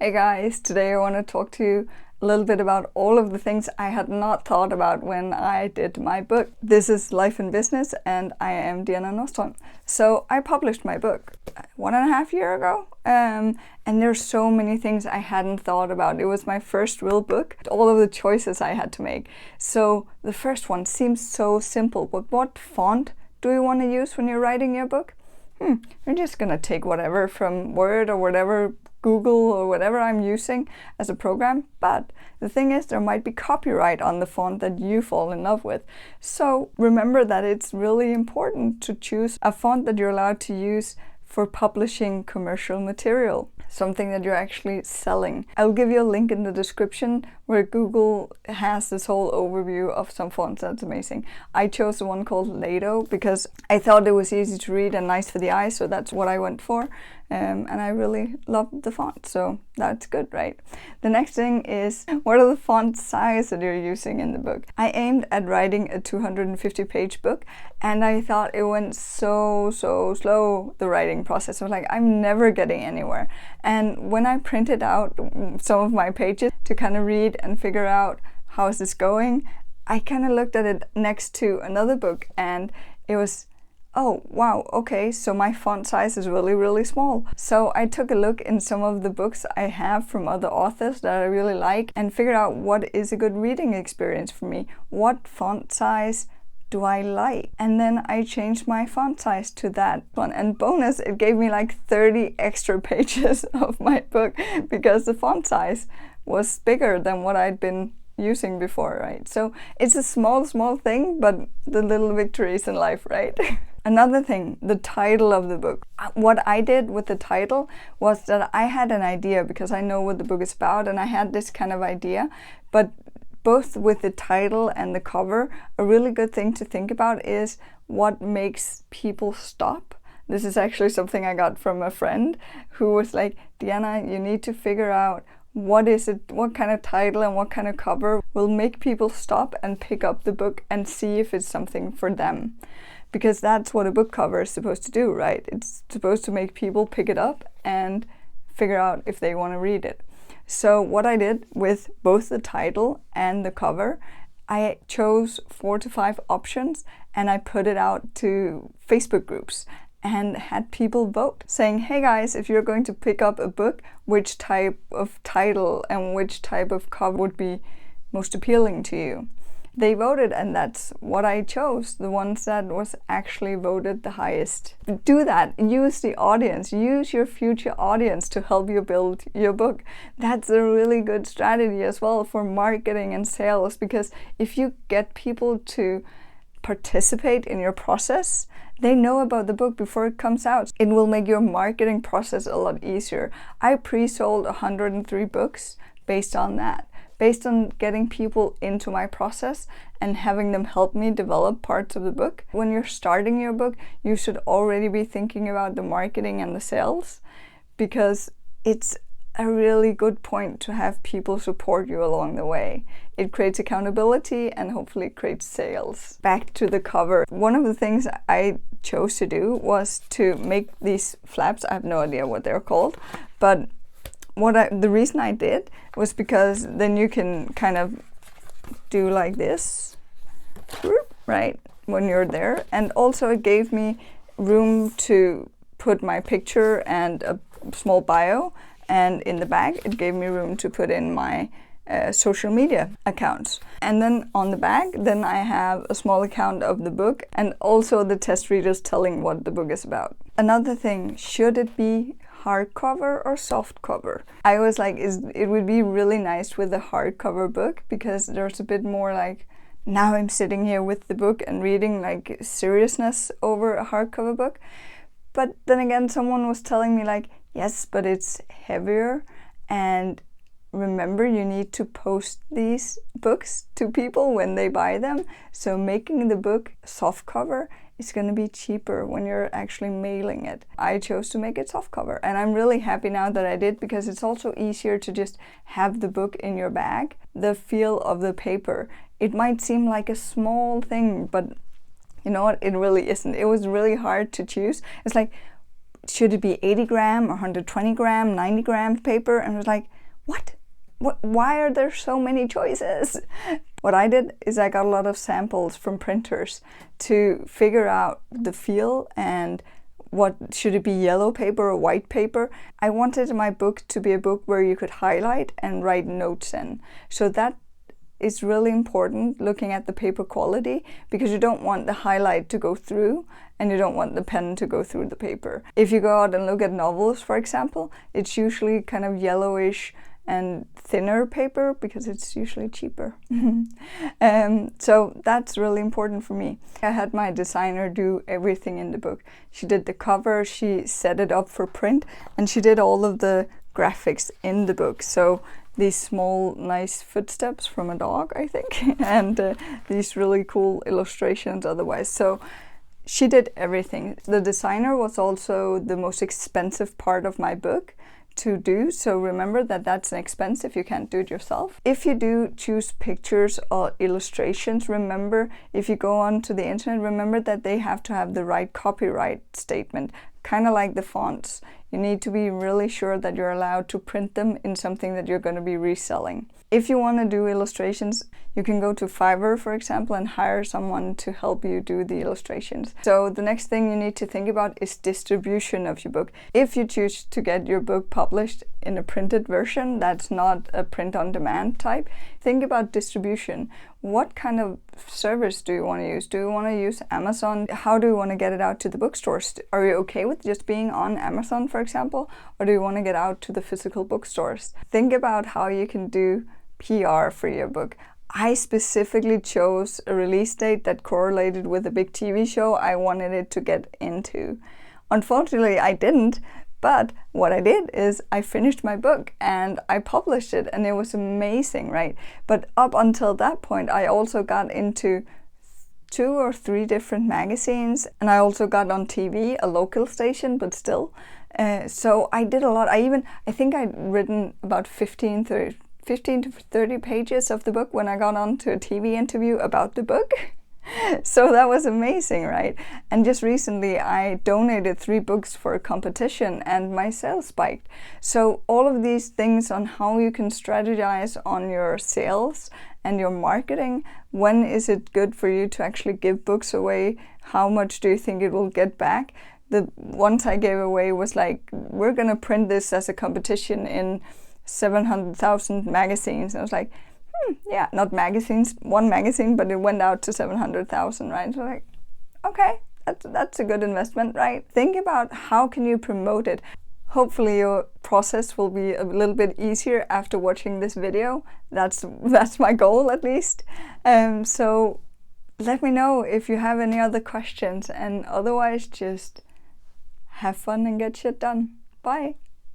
Hey guys, today I want to talk to you a little bit about all of the things I had not thought about when I did my book. This is Life in Business and I am Diana Nordström. So I published my book 1.5 years ago and there's so many things I hadn't thought about. It was my first real book, all of the choices I had to make. So the first one seems so simple, but what font do you want to use when you're writing your book? You're just gonna take whatever from Word or whatever Google or whatever I'm using as a program, but the thing is there might be copyright on the font that you fall in love with. So remember that it's really important to choose a font that you're allowed to use for publishing commercial material, something that you're actually selling. I'll give you a link in the description where Google has this whole overview of some fonts. That's amazing. I chose the one called Lato because I thought it was easy to read and nice for the eye, so that's what I went for. And I really loved the font, so that's good, right? The next thing is, what are the font size that you're using in the book? I aimed at writing a 250-page book, and I thought it went so slow, the writing process. I was like, I'm never getting anywhere. And when I printed out some of my pages to kind of read and figure out how is this going, I kind of looked at it next to another book, and it was, oh wow, okay, so my font size is really small. So I took a look in some of the books I have from other authors that I really like and figured out what is a good reading experience for me. What font size do I like? And then I changed my font size to that one. And bonus, it gave me like 30 extra pages of my book because the font size was bigger than what I'd been using before, right? So it's a small thing, but the little victories in life, right? Another thing, the title of the book. What I did with the title was that I had an idea because I know what the book is about and I had this kind of idea, but both with the title and the cover, a really good thing to think about is what makes people stop. This is actually something I got from a friend who was like, Diana, you need to figure out what kind of title and what kind of cover will make people stop and pick up the book and see if it's something for them. Because that's what a book cover is supposed to do, right? It's supposed to make people pick it up and figure out if they want to read it. So what I did with both the title and the cover, I chose 4 to 5 options and I put it out to Facebook groups and had people vote, saying, hey guys, if you're going to pick up a book, which type of title and which type of cover would be most appealing to you? They voted and that's what I chose, the ones that was actually voted the highest. Do that, use the audience, use your future audience to help you build your book. That's a really good strategy as well for marketing and sales, because if you get people to participate in your process, they know about the book before it comes out. It will make your marketing process a lot easier. I pre-sold 103 books based on that. Based on getting people into my process and having them help me develop parts of the book. When you're starting your book, you should already be thinking about the marketing and the sales, because it's a really good point to have people support you along the way. It creates accountability and hopefully creates sales. Back to the cover. One of the things I chose to do was to make these flaps. I have no idea what they're called, but the reason I did was because then you can kind of do like this, right, when you're there. And also it gave me room to put my picture and a small bio, and in the back it gave me room to put in my social media accounts. And then on the back, then I have a small account of the book and also the test readers telling what the book is about. Another thing, should it be hardcover or soft cover? I was like, it would be really nice with a hardcover book because there's a bit more like, now I'm sitting here with the book and reading like seriousness over a hardcover book. But then again, someone was telling me like, yes, but it's heavier, and remember, you need to post these books to people when they buy them. So making the book soft cover is going to be cheaper when you're actually mailing it. I chose to make it soft cover, and I'm really happy now that I did, because it's also easier to just have the book in your bag. The feel of the paper, it might seem like a small thing, but you know what, it really isn't. It was really hard to choose. It's like, should it be 80 gram or 120 gram, 90 gram paper? And I was like, what? Why are there so many choices? What I did is I got a lot of samples from printers to figure out the feel and what should it be, yellow paper or white paper. I wanted my book to be a book where you could highlight and write notes in. So that is really important, looking at the paper quality, because you don't want the highlight to go through and you don't want the pen to go through the paper. If you go out and look at novels, for example, it's usually kind of yellowish and thinner paper because it's usually cheaper. So that's really important for me. I had my designer do everything in the book. She did the cover, she set it up for print, and she did all of the graphics in the book. So these small nice footsteps from a dog, I think, and these really cool illustrations otherwise. So she did everything. The designer was also the most expensive part of my book to do, so remember that that's an expense if you can't do it yourself. If you do choose pictures or illustrations, remember, if you go onto the internet, remember that they have to have the right copyright statement, kind of like the fonts. You need to be really sure that you're allowed to print them in something that you're going to be reselling. If you want to do illustrations, you can go to Fiverr, for example, and hire someone to help you do the illustrations. So the next thing you need to think about is distribution of your book. If you choose to get your book published in a printed version, that's not a print-on-demand type, think about distribution. What kind of service do you want to use? Do you want to use Amazon? How do you want to get it out to the bookstores? Are you okay with just being on Amazon, for example? Or do you want to get out to the physical bookstores? Think about how you can do PR for your book. I specifically chose a release date that correlated with a big TV show I wanted it to get into. Unfortunately, I didn't, but what I did is I finished my book and I published it, and it was amazing, right? But up until that point, I also got into 2 or 3 different magazines, and I also got on TV, a local station, but still. So I did a lot. I think I'd written about 15 to 30 pages of the book when I got on to a TV interview about the book. So that was amazing, right? And just recently I donated 3 books for a competition and my sales spiked. So all of these things on how you can strategize on your sales and your marketing. When is it good for you to actually give books away? How much do you think it will get back? The ones I gave away was like, we're gonna print this as a competition in 700,000 magazines. And I was like, yeah, not magazines, one magazine, but it went out to 700,000, right? So like, okay, that's a good investment, right? Think about how can you promote it. Hopefully your process will be a little bit easier after watching this video. That's my goal, at least. So let me know if you have any other questions, and otherwise just have fun and get shit done. Bye.